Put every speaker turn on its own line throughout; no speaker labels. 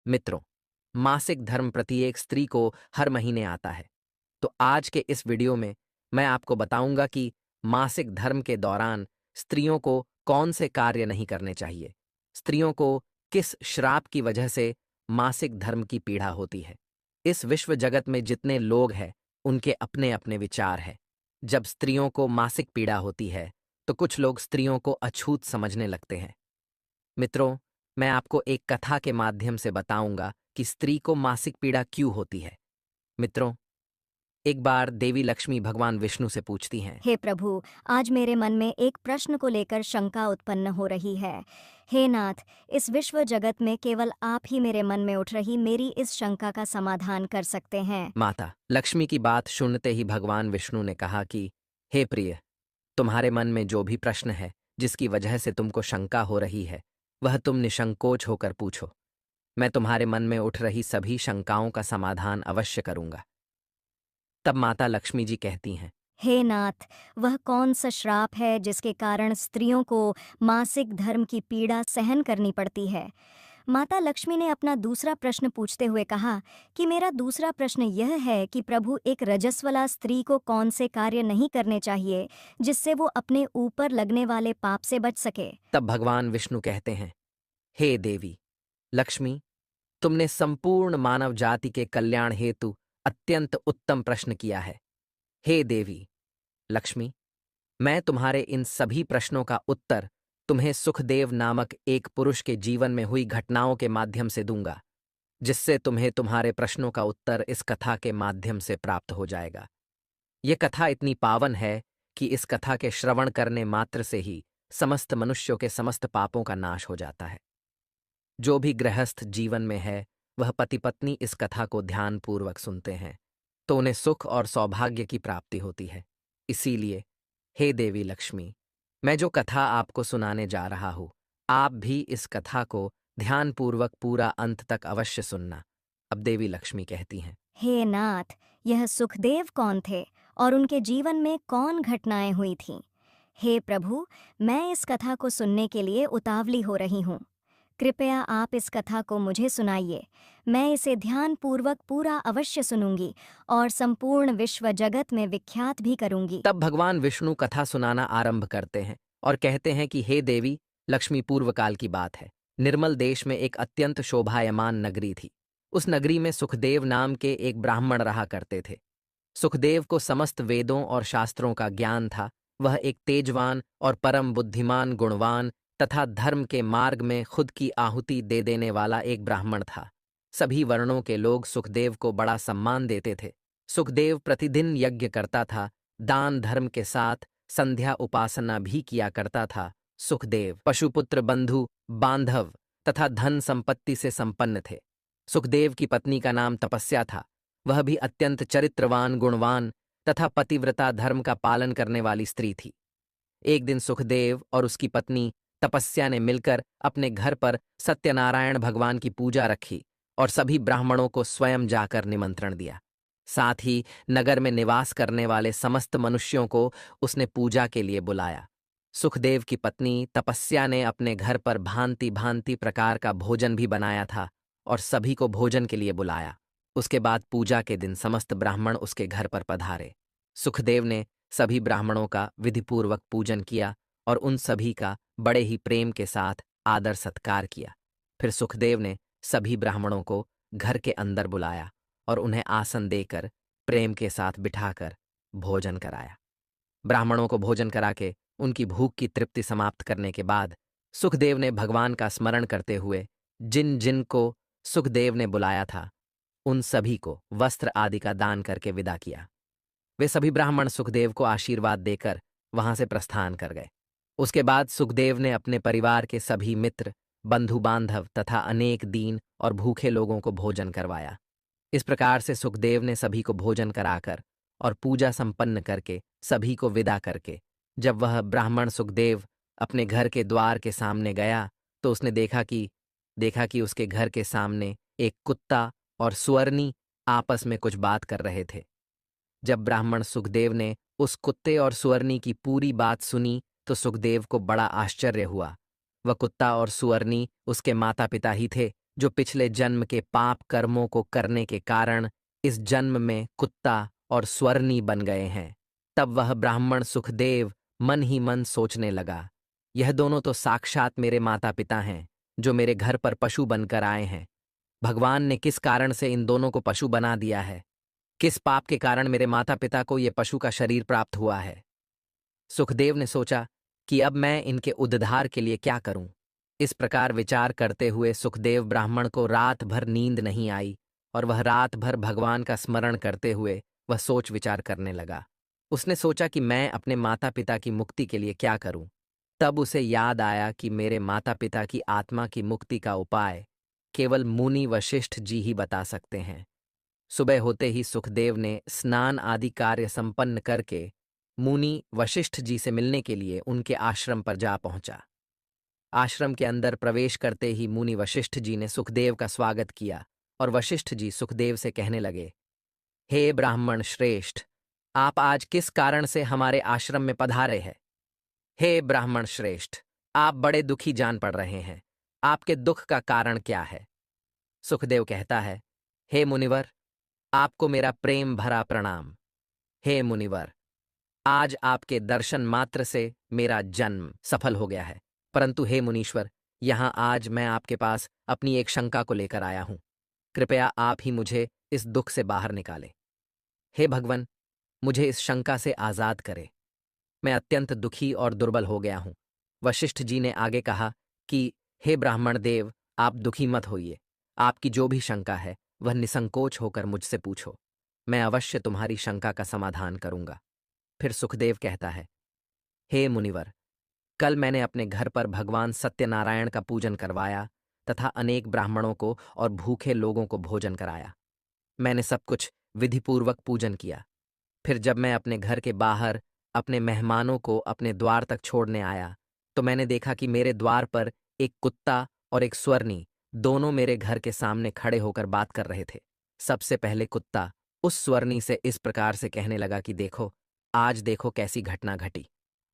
मित्रों, मासिक धर्म प्रत्येक स्त्री को हर महीने आता है। तो आज के इस वीडियो में मैं आपको बताऊंगा कि मासिक धर्म के दौरान स्त्रियों को कौन से कार्य नहीं करने चाहिए, स्त्रियों को किस श्राप की वजह से मासिक धर्म की पीड़ा होती है। इस विश्व जगत में जितने लोग हैं, उनके अपने अपने विचार हैं। जब स्त्रियों को मासिक पीड़ा होती है, तो कुछ लोग स्त्रियों को अछूत समझने लगते हैं। मित्रों, मैं आपको एक कथा के माध्यम से बताऊंगा कि स्त्री को मासिक पीड़ा क्यों होती है। मित्रों, एक बार देवी लक्ष्मी भगवान विष्णु से पूछती हैं।
हे प्रभु, आज मेरे मन में एक प्रश्न को लेकर शंका उत्पन्न हो रही है। हे नाथ, इस विश्व जगत में केवल आप ही मेरे मन में उठ रही मेरी इस शंका का समाधान कर सकते हैं।
माता लक्ष्मी की बात सुनते ही भगवान विष्णु ने कहा कि हे प्रिय, तुम्हारे मन में जो भी प्रश्न है, जिसकी वजह से तुमको शंका हो रही है, वह तुम निसंकोच होकर पूछो। मैं तुम्हारे मन में उठ रही सभी शंकाओं का समाधान अवश्य करूंगा। तब माता लक्ष्मी जी कहती हैं।
हे नाथ, वह कौन सा श्राप है जिसके कारण स्त्रियों को मासिक धर्म की पीड़ा सहन करनी पड़ती है? माता लक्ष्मी ने अपना दूसरा प्रश्न पूछते हुए कहा कि मेरा दूसरा प्रश्न यह है कि प्रभु, एक रजस्वला स्त्री को कौन से कार्य नहीं करने चाहिए जिससे वो अपने ऊपर लगने वाले पाप से बच सके।
तब भगवान विष्णु कहते हैं, हे देवी लक्ष्मी, तुमने संपूर्ण मानव जाति के कल्याण हेतु अत्यंत उत्तम प्रश्न किया है। हे देवी लक्ष्मी, मैं तुम्हारे इन सभी प्रश्नों का उत्तर तुम्हें सुखदेव नामक एक पुरुष के जीवन में हुई घटनाओं के माध्यम से दूंगा, जिससे तुम्हें तुम्हारे प्रश्नों का उत्तर इस कथा के माध्यम से प्राप्त हो जाएगा। ये कथा इतनी पावन है कि इस कथा के श्रवण करने मात्र से ही समस्त मनुष्यों के समस्त पापों का नाश हो जाता है। जो भी गृहस्थ जीवन में है, वह पति पत्नी इस कथा को ध्यानपूर्वक सुनते हैं, तो उन्हें सुख और सौभाग्य की प्राप्ति होती है। इसीलिए हे देवी लक्ष्मी, मैं जो कथा आपको सुनाने जा रहा हूं, आप भी इस कथा को ध्यानपूर्वक पूरा अंत तक अवश्य सुनना। अब देवी लक्ष्मी कहती हैं।
हे नाथ, यह सुखदेव कौन थे और उनके जीवन में कौन घटनाएं हुई थीं? हे प्रभु, मैं इस कथा को सुनने के लिए उतावली हो रही हूँ। कृपया आप इस कथा को मुझे सुनाइए। मैं इसे ध्यानपूर्वक पूरा अवश्य सुनूंगी और संपूर्ण विश्व जगत में विख्यात भी करूंगी।
तब भगवान विष्णु कथा सुनाना आरंभ करते हैं और कहते हैं कि हे देवी लक्ष्मी, पूर्व काल की बात है। निर्मल देश में एक अत्यंत शोभायमान नगरी थी। उस नगरी में सुखदेव नाम के एक ब्राह्मण रहा करते थे। सुखदेव को समस्त वेदों और शास्त्रों का ज्ञान था। वह एक तेजवान और परम बुद्धिमान, गुणवान तथा धर्म के मार्ग में खुद की आहुति दे देने वाला एक ब्राह्मण था। सभी वर्णों के लोग सुखदेव को बड़ा सम्मान देते थे। सुखदेव प्रतिदिन यज्ञ करता था, दान धर्म के साथ संध्या उपासना भी किया करता था। सुखदेव पशुपुत्र, बंधु बांधव तथा धन संपत्ति से संपन्न थे। सुखदेव की पत्नी का नाम तपस्या था। वह भी अत्यंत चरित्रवान, गुणवान तथा पतिव्रता धर्म का पालन करने वाली स्त्री थी। एक दिन सुखदेव और उसकी पत्नी तपस्या ने मिलकर अपने घर पर सत्यनारायण भगवान की पूजा रखी और सभी ब्राह्मणों को स्वयं जाकर निमंत्रण दिया। साथ ही नगर में निवास करने वाले समस्त मनुष्यों को उसने पूजा के लिए बुलाया। सुखदेव की पत्नी तपस्या ने अपने घर पर भांति भांति प्रकार का भोजन भी बनाया था और सभी को भोजन के लिए बुलाया। उसके बाद पूजा के दिन समस्त ब्राह्मण उसके घर पर पधारे। सुखदेव ने सभी ब्राह्मणों का विधिपूर्वक पूजन किया और उन सभी का बड़े ही प्रेम के साथ आदर सत्कार किया। फिर सुखदेव ने सभी ब्राह्मणों को घर के अंदर बुलाया और उन्हें आसन देकर प्रेम के साथ बिठाकर भोजन कराया। ब्राह्मणों को भोजन करा के उनकी भूख की तृप्ति समाप्त करने के बाद सुखदेव ने भगवान का स्मरण करते हुए जिन जिन को सुखदेव ने बुलाया था, उन सभी को वस्त्र आदि का दान करके विदा किया। वे सभी ब्राह्मण सुखदेव को आशीर्वाद देकर वहां से प्रस्थान कर गए। उसके बाद सुखदेव ने अपने परिवार के सभी मित्र, बंधु बांधव तथा अनेक दीन और भूखे लोगों को भोजन करवाया। इस प्रकार से सुखदेव ने सभी को भोजन कराकर और पूजा संपन्न करके सभी को विदा करके जब वह ब्राह्मण सुखदेव अपने घर के द्वार के सामने गया, तो उसने देखा कि उसके घर के सामने एक कुत्ता और सुअरनी आपस में कुछ बात कर रहे थे। जब ब्राह्मण सुखदेव ने उस कुत्ते और सुअरनी की पूरी बात सुनी, तो सुखदेव को बड़ा आश्चर्य हुआ। वह कुत्ता और सुअरनी उसके माता पिता ही थे, जो पिछले जन्म के पाप कर्मों को करने के कारण इस जन्म में कुत्ता और स्वर्णी बन गए हैं। तब वह ब्राह्मण सुखदेव मन ही मन सोचने लगा, यह दोनों तो साक्षात मेरे माता पिता हैं, जो मेरे घर पर पशु बनकर आए हैं। भगवान ने किस कारण से इन दोनों को पशु बना दिया है? किस पाप के कारण मेरे माता पिता को ये पशु का शरीर प्राप्त हुआ है? सुखदेव ने सोचा कि अब मैं इनके उद्धार के लिए क्या करूं। इस प्रकार विचार करते हुए सुखदेव ब्राह्मण को रात भर नींद नहीं आई और वह रात भर भगवान का स्मरण करते हुए वह सोच विचार करने लगा। उसने सोचा कि मैं अपने माता पिता की मुक्ति के लिए क्या करूं। तब उसे याद आया कि मेरे माता पिता की आत्मा की मुक्ति का उपाय केवल मुनि वशिष्ठ जी ही बता सकते हैं। सुबह होते ही सुखदेव ने स्नान आदि कार्य संपन्न करके मुनि वशिष्ठ जी से मिलने के लिए उनके आश्रम पर जा पहुंचा। आश्रम के अंदर प्रवेश करते ही मुनि वशिष्ठ जी ने सुखदेव का स्वागत किया और वशिष्ठ जी सुखदेव से कहने लगे, हे ब्राह्मण श्रेष्ठ, आप आज किस कारण से हमारे आश्रम में पधारे हैं? हे ब्राह्मण श्रेष्ठ, आप बड़े दुखी जान पड़ रहे हैं। आपके दुख का कारण क्या है? सुखदेव कहता है, हे मुनिवर, आपको मेरा प्रेम भरा प्रणाम। हे मुनिवर, आज आपके दर्शन मात्र से मेरा जन्म सफल हो गया है। परंतु हे मुनीश्वर, यहाँ आज मैं आपके पास अपनी एक शंका को लेकर आया हूँ। कृपया आप ही मुझे इस दुख से बाहर निकालें। हे भगवन, मुझे इस शंका से आज़ाद करें। मैं अत्यंत दुखी और दुर्बल हो गया हूँ। वशिष्ठ जी ने आगे कहा कि हे ब्राह्मण देव, आप दुखी मत होइए। आपकी जो भी शंका है वह निसंकोच होकर मुझसे पूछो। मैं अवश्य तुम्हारी शंका का समाधान करूंगा। फिर सुखदेव कहता है, हे मुनिवर, कल मैंने अपने घर पर भगवान सत्यनारायण का पूजन करवाया तथा अनेक ब्राह्मणों को और भूखे लोगों को भोजन कराया। मैंने सब कुछ विधिपूर्वक पूजन किया। फिर जब मैं अपने घर के बाहर अपने मेहमानों को अपने द्वार तक छोड़ने आया तो मैंने देखा कि मेरे द्वार पर एक कुत्ता और एक स्वर्णी दोनों मेरे घर के सामने खड़े होकर बात कर रहे थे। सबसे पहले कुत्ता उस स्वर्णी से इस प्रकार से कहने लगा कि देखो, आज देखो कैसी घटना घटी।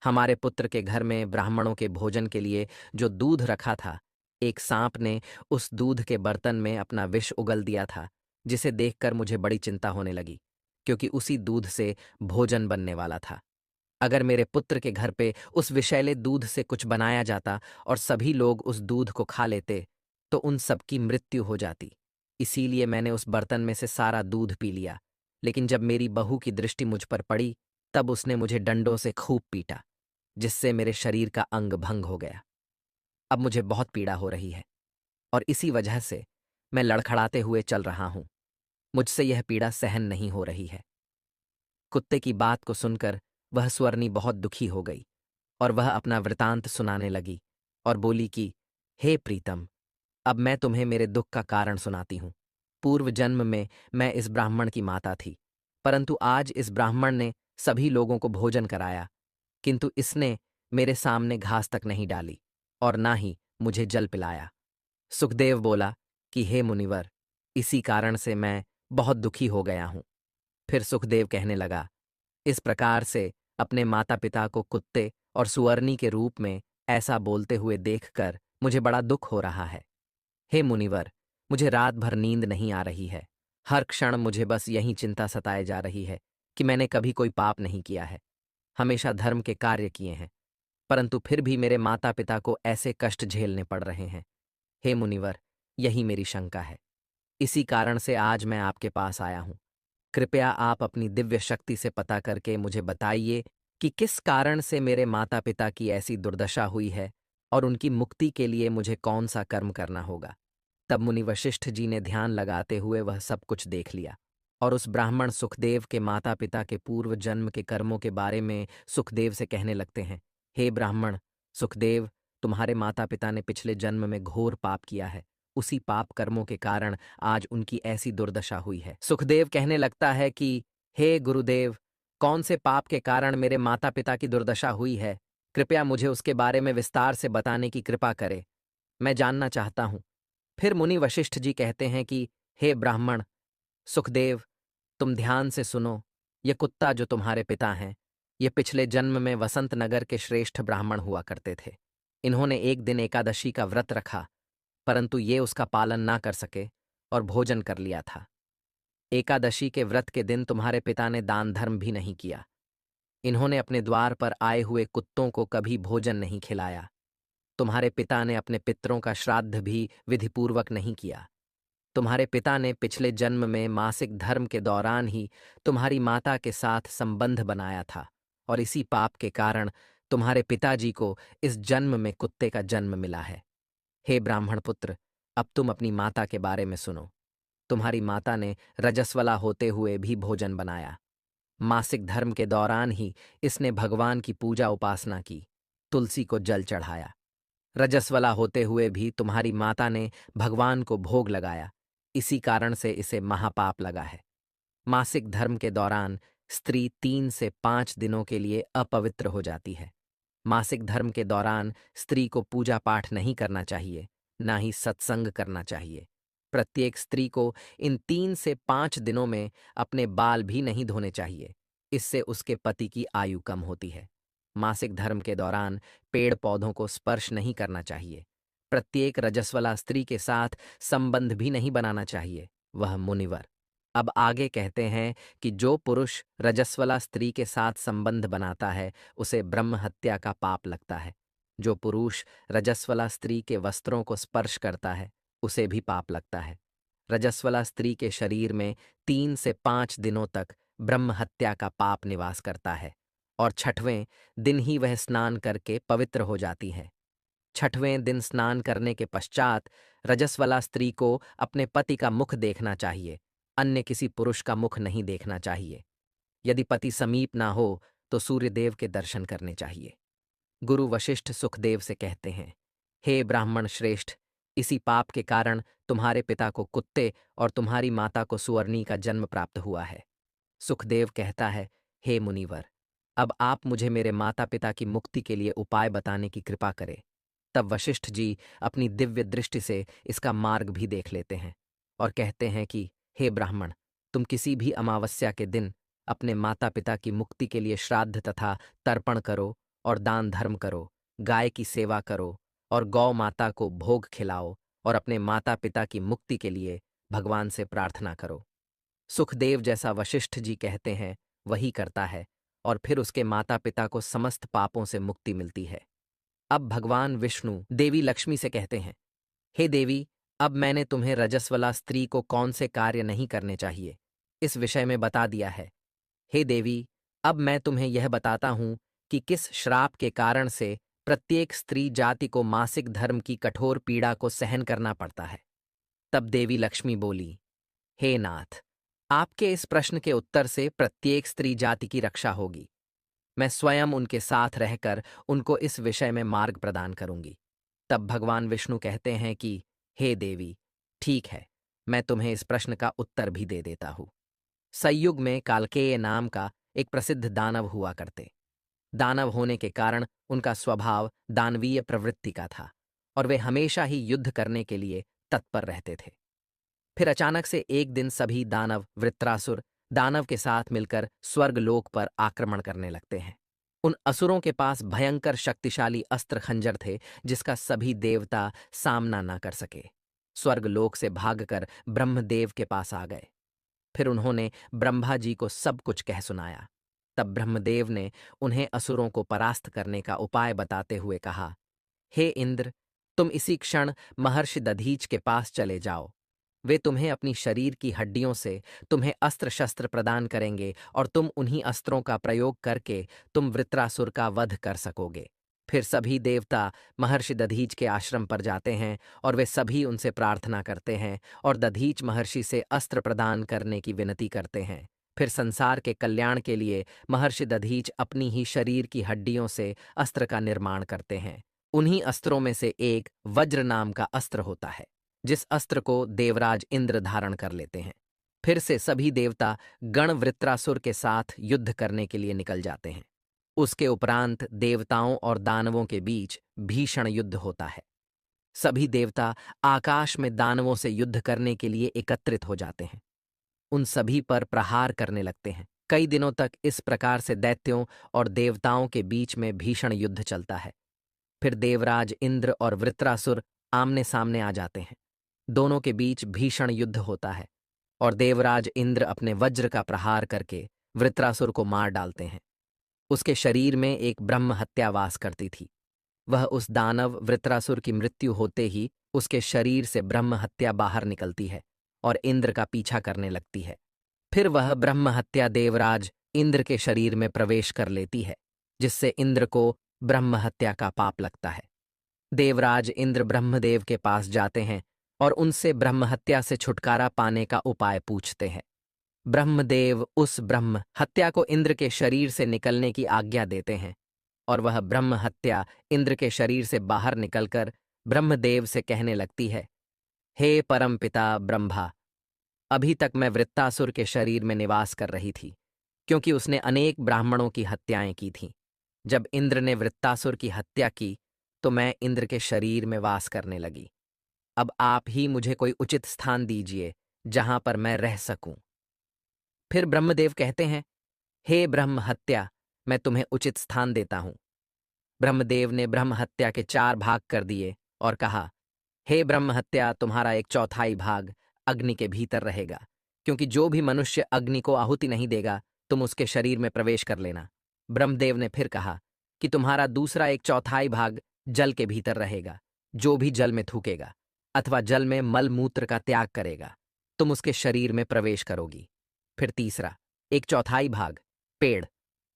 हमारे पुत्र के घर में ब्राह्मणों के भोजन के लिए जो दूध रखा था, एक सांप ने उस दूध के बर्तन में अपना विष उगल दिया था, जिसे देखकर मुझे बड़ी चिंता होने लगी, क्योंकि उसी दूध से भोजन बनने वाला था। अगर मेरे पुत्र के घर पे उस विषैले दूध से कुछ बनाया जाता और सभी लोग उस दूध को खा लेते तो उन सबकी मृत्यु हो जाती। इसीलिए मैंने उस बर्तन में से सारा दूध पी लिया। लेकिन जब मेरी बहू की दृष्टि मुझ पर पड़ी तब उसने मुझे डंडों से खूब पीटा, जिससे मेरे शरीर का अंग भंग हो गया। अब मुझे बहुत पीड़ा हो रही है और इसी वजह से मैं लड़खड़ाते हुए चल रहा हूं। मुझसे यह पीड़ा सहन नहीं हो रही है। कुत्ते की बात को सुनकर वह स्वर्णी बहुत दुखी हो गई और वह अपना वृतांत सुनाने लगी और बोली कि हे प्रीतम, अब मैं तुम्हें मेरे दुख का कारण सुनाती हूँ। पूर्व जन्म में मैं इस ब्राह्मण की माता थी, परंतु आज इस ब्राह्मण ने सभी लोगों को भोजन कराया, किंतु इसने मेरे सामने घास तक नहीं डाली और ना ही मुझे जल पिलाया। सुखदेव बोला कि हे मुनिवर, इसी कारण से मैं बहुत दुखी हो गया हूँ। फिर सुखदेव कहने लगा, इस प्रकार से अपने माता पिता को कुत्ते और सुअरनी के रूप में ऐसा बोलते हुए देखकर मुझे बड़ा दुख हो रहा है। हे मुनिवर, मुझे रात भर नींद नहीं आ रही है। हर क्षण मुझे बस यही चिंता सताए जा रही है कि मैंने कभी कोई पाप नहीं किया है, हमेशा धर्म के कार्य किए हैं, परंतु फिर भी मेरे माता पिता को ऐसे कष्ट झेलने पड़ रहे हैं। हे मुनिवर, यही मेरी शंका है। इसी कारण से आज मैं आपके पास आया हूँ। कृपया आप अपनी दिव्य शक्ति से पता करके मुझे बताइए कि किस कारण से मेरे माता पिता की ऐसी दुर्दशा हुई है और उनकी मुक्ति के लिए मुझे कौन सा कर्म करना होगा। तब मुनि वशिष्ठ जी ने ध्यान लगाते हुए वह सब कुछ देख लिया और उस ब्राह्मण सुखदेव के माता पिता के पूर्व जन्म के कर्मों के बारे में सुखदेव से कहने लगते हैं, हे ब्राह्मण सुखदेव, तुम्हारे माता पिता ने पिछले जन्म में घोर पाप किया है। उसी पाप कर्मों के कारण आज उनकी ऐसी दुर्दशा हुई है। सुखदेव कहने लगता है कि हे गुरुदेव, कौन से पाप के कारण मेरे माता पिता की दुर्दशा हुई है? कृपया मुझे उसके बारे में विस्तार से बताने की कृपा करें। मैं जानना चाहता हूँ। फिर मुनि वशिष्ठ जी कहते हैं कि हे ब्राह्मण सुखदेव, तुम ध्यान से सुनो। ये कुत्ता जो तुम्हारे पिता हैं, ये पिछले जन्म में वसंत नगर के श्रेष्ठ ब्राह्मण हुआ करते थे। इन्होंने एक दिन एकादशी का व्रत रखा परंतु ये उसका पालन ना कर सके और भोजन कर लिया था। एकादशी के व्रत के दिन तुम्हारे पिता ने दान धर्म भी नहीं किया। इन्होंने अपने द्वार पर आए हुए कुत्तों को कभी भोजन नहीं खिलाया। तुम्हारे पिता ने अपने पितरों का श्राद्ध भी विधिपूर्वक नहीं किया। तुम्हारे पिता ने पिछले जन्म में मासिक धर्म के दौरान ही तुम्हारी माता के साथ संबंध बनाया था, और इसी पाप के कारण तुम्हारे पिताजी को इस जन्म में कुत्ते का जन्म मिला है। हे ब्राह्मण पुत्र, अब तुम अपनी माता के बारे में सुनो। तुम्हारी माता ने रजस्वला होते हुए भी भोजन बनाया। मासिक धर्म के दौरान ही इसने भगवान की पूजा उपासना की, तुलसी को जल चढ़ाया। रजस्वला होते हुए भी तुम्हारी माता ने भगवान को भोग लगाया, इसी कारण से इसे महापाप लगा है। मासिक धर्म के दौरान स्त्री 3 से 5 दिनों के लिए अपवित्र हो जाती है। मासिक धर्म के दौरान स्त्री को पूजा पाठ नहीं करना चाहिए, ना ही सत्संग करना चाहिए। प्रत्येक स्त्री को इन 3 से 5 दिनों में अपने बाल भी नहीं धोने चाहिए, इससे उसके पति की आयु कम होती है। मासिक धर्म के दौरान पेड़ पौधों को स्पर्श नहीं करना चाहिए। प्रत्येक रजस्वला स्त्री के साथ संबंध भी नहीं बनाना चाहिए, वह मुनिवर। अब आगे कहते हैं कि जो पुरुष रजस्वला स्त्री के साथ संबंध बनाता है उसे ब्रह्म हत्या का पाप लगता है। जो पुरुष रजस्वला स्त्री के वस्त्रों को स्पर्श करता है उसे भी पाप लगता है। रजस्वला स्त्री के शरीर में 3 से 5 दिनों तक ब्रह्म हत्या का पाप निवास करता है, और छठवें दिन ही वह स्नान करके पवित्र हो जाती है। छठवें दिन स्नान करने के पश्चात रजस्वला स्त्री को अपने पति का मुख देखना चाहिए, अन्य किसी पुरुष का मुख नहीं देखना चाहिए। यदि पति समीप ना हो तो सूर्यदेव के दर्शन करने चाहिए। गुरु वशिष्ठ सुखदेव से कहते हैं, हे ब्राह्मण श्रेष्ठ, इसी पाप के कारण तुम्हारे पिता को कुत्ते और तुम्हारी माता को सुअरनी का जन्म प्राप्त हुआ है। सुखदेव कहता है, हे मुनिवर, अब आप मुझे मेरे माता पिता की मुक्ति के लिए उपाय बताने की कृपा करें। तब वशिष्ठ जी अपनी दिव्य दृष्टि से इसका मार्ग भी देख लेते हैं और कहते हैं कि हे ब्राह्मण, तुम किसी भी अमावस्या के दिन अपने माता पिता की मुक्ति के लिए श्राद्ध तथा तर्पण करो और दान धर्म करो, गाय की सेवा करो और गौ माता को भोग खिलाओ और अपने माता पिता की मुक्ति के लिए भगवान से प्रार्थना करो। सुखदेव जैसा वशिष्ठ जी कहते हैं वही करता है, और फिर उसके माता पिता को समस्त पापों से मुक्ति मिलती है। अब भगवान विष्णु देवी लक्ष्मी से कहते हैं, हे देवी, अब मैंने तुम्हें रजस्वला स्त्री को कौन से कार्य नहीं करने चाहिए इस विषय में बता दिया है। हे देवी, अब मैं तुम्हें यह बताता हूं कि किस श्राप के कारण से प्रत्येक स्त्री जाति को मासिक धर्म की कठोर पीड़ा को सहन करना पड़ता है। तब देवी लक्ष्मी बोली, हे नाथ, आपके इस प्रश्न के उत्तर से प्रत्येक स्त्री जाति की रक्षा होगी। मैं स्वयं उनके साथ रहकर उनको इस विषय में मार्ग प्रदान करूंगी। तब भगवान विष्णु कहते हैं कि हे देवी, ठीक है, मैं तुम्हें इस प्रश्न का उत्तर भी दे देता हूं। सतयुग में कालकेय नाम का एक प्रसिद्ध दानव हुआ करते। दानव होने के कारण उनका स्वभाव दानवीय प्रवृत्ति का था और वे हमेशा ही युद्ध करने के लिए तत्पर रहते थे। फिर अचानक से एक दिन सभी दानव वृत्रासुर दानव के साथ मिलकर स्वर्गलोक पर आक्रमण करने लगते हैं। उन असुरों के पास भयंकर शक्तिशाली अस्त्र खंजर थे जिसका सभी देवता सामना न कर सके। स्वर्गलोक से भागकर ब्रह्मदेव के पास आ गए। फिर उन्होंने ब्रह्मा जी को सब कुछ कह सुनाया। तब ब्रह्मदेव ने उन्हें असुरों को परास्त करने का उपाय बताते हुए कहा, हे इंद्र, तुम इसी क्षण महर्षि दधीच के पास चले जाओ। वे तुम्हें अपनी शरीर की हड्डियों से तुम्हें अस्त्र शस्त्र प्रदान करेंगे और तुम उन्हीं अस्त्रों का प्रयोग करके तुम वृत्रासुर का वध कर सकोगे। फिर सभी देवता महर्षि दधीच के आश्रम पर जाते हैं और वे सभी उनसे प्रार्थना करते हैं और दधीच महर्षि से अस्त्र प्रदान करने की विनती करते हैं। फिर संसार के कल्याण के लिए महर्षि दधीच अपनी ही शरीर की हड्डियों से अस्त्र का निर्माण करते हैं। उन्हीं अस्त्रों में से एक वज्र नाम का अस्त्र होता है, जिस अस्त्र को देवराज इंद्र धारण कर लेते हैं। फिर से सभी देवता गण वृत्रासुर के साथ युद्ध करने के लिए निकल जाते हैं। उसके उपरांत देवताओं और दानवों के बीच भीषण युद्ध होता है। सभी देवता आकाश में दानवों से युद्ध करने के लिए एकत्रित हो जाते हैं। उन सभी पर प्रहार करने लगते हैं। कई दिनों तक इस प्रकार से दैत्यों और देवताओं के बीच में भीषण युद्ध चलता है। फिर देवराज इंद्र और वृत्रासुर आमने सामने आ जाते हैं। दोनों के बीच भीषण युद्ध होता है और देवराज इंद्र अपने वज्र का प्रहार करके वृत्रासुर को मार डालते हैं। उसके शरीर में एक ब्रह्म हत्या वास करती थी। वह उस दानव वृत्रासुर की मृत्यु होते ही उसके शरीर से ब्रह्म हत्या बाहर निकलती है और इंद्र का पीछा करने लगती है। फिर वह ब्रह्म हत्या देवराज इंद्र के शरीर में प्रवेश कर लेती है, जिससे इंद्र को ब्रह्म हत्या का पाप लगता है। देवराज इंद्र ब्रह्मदेव के पास जाते हैं और उनसे ब्रह्म हत्या से छुटकारा पाने का उपाय पूछते हैं। ब्रह्मदेव उस ब्रह्म हत्या को इंद्र के शरीर से निकलने की आज्ञा देते हैं और वह ब्रह्म हत्या इंद्र के शरीर से बाहर निकलकर ब्रह्मदेव से कहने लगती है, हे परमपिता ब्रह्मा, अभी तक मैं वृत्तासुर के शरीर में निवास कर रही थी, क्योंकि उसने अनेक ब्राह्मणों की हत्याएं की थीं। जब इंद्र ने वृत्तासुर की हत्या की तो मैं इंद्र के शरीर में वास करने लगी। अब आप ही मुझे कोई उचित स्थान दीजिए जहां पर मैं रह सकूं। फिर ब्रह्मदेव कहते हैं, हे ब्रह्म हत्या, मैं तुम्हें उचित स्थान देता हूं। ब्रह्मदेव ने ब्रह्म हत्या के 4 भाग कर दिए और कहा, हे ब्रह्म हत्या, तुम्हारा 1/4 भाग अग्नि के भीतर रहेगा, क्योंकि जो भी मनुष्य अग्नि को आहुति नहीं देगा तुम उसके शरीर में प्रवेश कर लेना। ब्रह्मदेव ने फिर कहा कि तुम्हारा दूसरा 1/4 भाग जल के भीतर रहेगा, जो भी जल में थूकेगा अथवा जल में मल मूत्र का त्याग करेगा तुम उसके शरीर में प्रवेश करोगी। फिर तीसरा 1/4 भाग पेड़,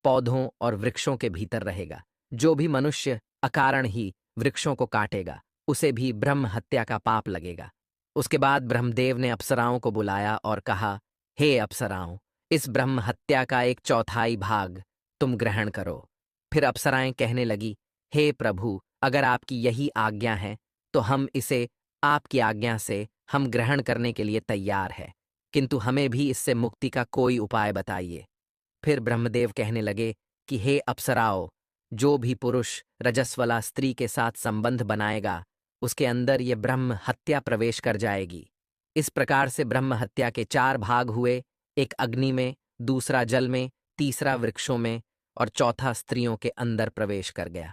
पौधों और वृक्षों के भीतर रहेगा, जो भी मनुष्य अकारण ही वृक्षों को काटेगा उसे भी ब्रह्म हत्या का पाप लगेगा। उसके बाद ब्रह्मदेव ने अप्सराओं को बुलाया और कहा, हे अप्सराओं, इस ब्रह्म हत्या का 1/4 भाग तुम ग्रहण करो। फिर अप्सराएं कहने लगी, हे प्रभु, अगर आपकी यही आज्ञा है तो हम इसे आपकी आज्ञा से हम ग्रहण करने के लिए तैयार है, किंतु हमें भी इससे मुक्ति का कोई उपाय बताइए। फिर ब्रह्मदेव कहने लगे कि हे अप्सराओं, जो भी पुरुष रजस्वला स्त्री के साथ संबंध बनाएगा उसके अंदर ये ब्रह्म हत्या प्रवेश कर जाएगी। इस प्रकार से ब्रह्म हत्या के 4 भाग हुए, एक अग्नि में, दूसरा जल में, तीसरा वृक्षों में और चौथा स्त्रियों के अंदर प्रवेश कर गया।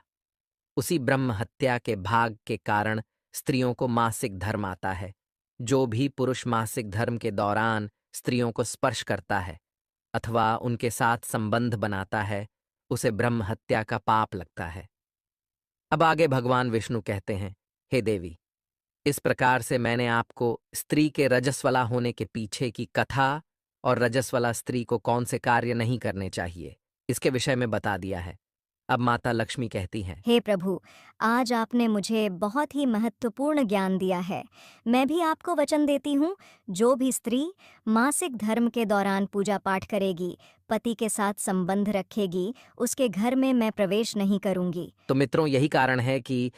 उसी ब्रह्म हत्या के भाग के कारण स्त्रियों को मासिक धर्म आता है। जो भी पुरुष मासिक धर्म के दौरान स्त्रियों को स्पर्श करता है अथवा उनके साथ संबंध बनाता है उसे ब्रह्म हत्या का पाप लगता है। अब आगे भगवान विष्णु कहते हैं, हे देवी, इस प्रकार से मैंने आपको स्त्री के रजस्वला होने के पीछे की कथा और रजस्वला स्त्री को कौन से कार्य नहीं करने चाहिए इसके विषय में बता दिया है। अब माता लक्ष्मी कहती हैं,
हे प्रभु, आज आपने मुझे बहुत ही महत्वपूर्ण ज्ञान दिया है। मैं भी आपको वचन देती हूँ, जो भी स्त्री मासिक धर्म के दौरान पूजा पाठ करेगी, पति के साथ संबंध रखेगी, उसके घर में मैं प्रवेश नहीं करूंगी।
तो मित्रों, यही कारण है कि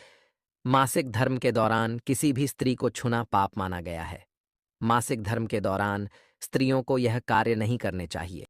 मासिक धर्म के दौरान किसी भी स्त्री को छूना पाप माना गया है। मासिक धर्म के दौरान स्त्रियों को यह कार्य नहीं करने चाहिए।